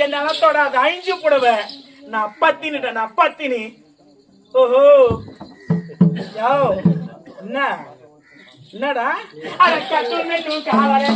என் நிலத்தோட அது அழிஞ்சு போடுவேன். நான் பத்தினி. ஓஹோ யோ என்னடா அட கட்டுமே காவலே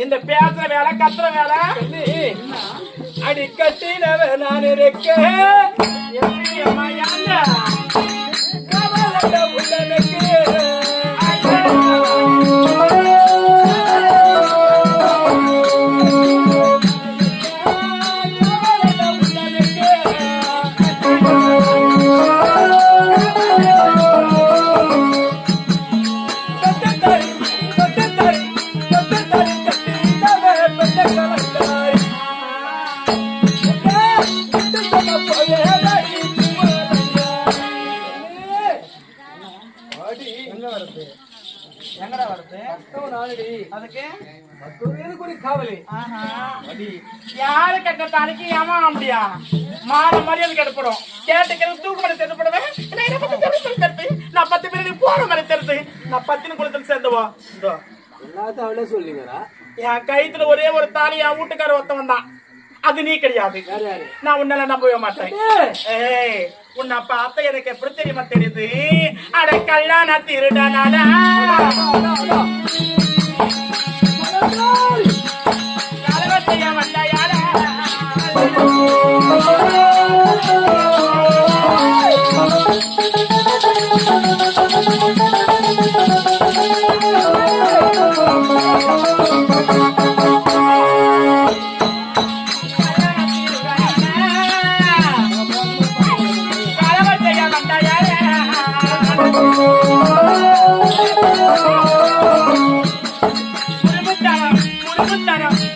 இந்த பேசுற வேலை கத்துற வேலை அடிக்கட்டினவ நான் இருக்கேன் யாரு கட்ட தானிக்கு ஏமா அப்படியா மாற மரியாதை கெடுப்படும் கேட்டுக்கிறது தூக்கு மணி தெரிஞ்சுப்படுவேன். நான் 10 பேருக்கு போற மாதிரி தெரிஞ்சு நான் 10 குளத்தில் சேர்ந்துவா எல்லாத்தையும் சொல்லுங்கடா. என் கைத்துல ஒரே ஒரு தாலி என் வீட்டுக்கார ஒருத்தவன் தான். அது நீ கிடையாது. நான் உன்னால நம்பவே மாட்டேன். உன்னை பார்த்த எனக்கு எப்படி தெரியுமா தெரியுது? அட கல்யாண திருடனாடா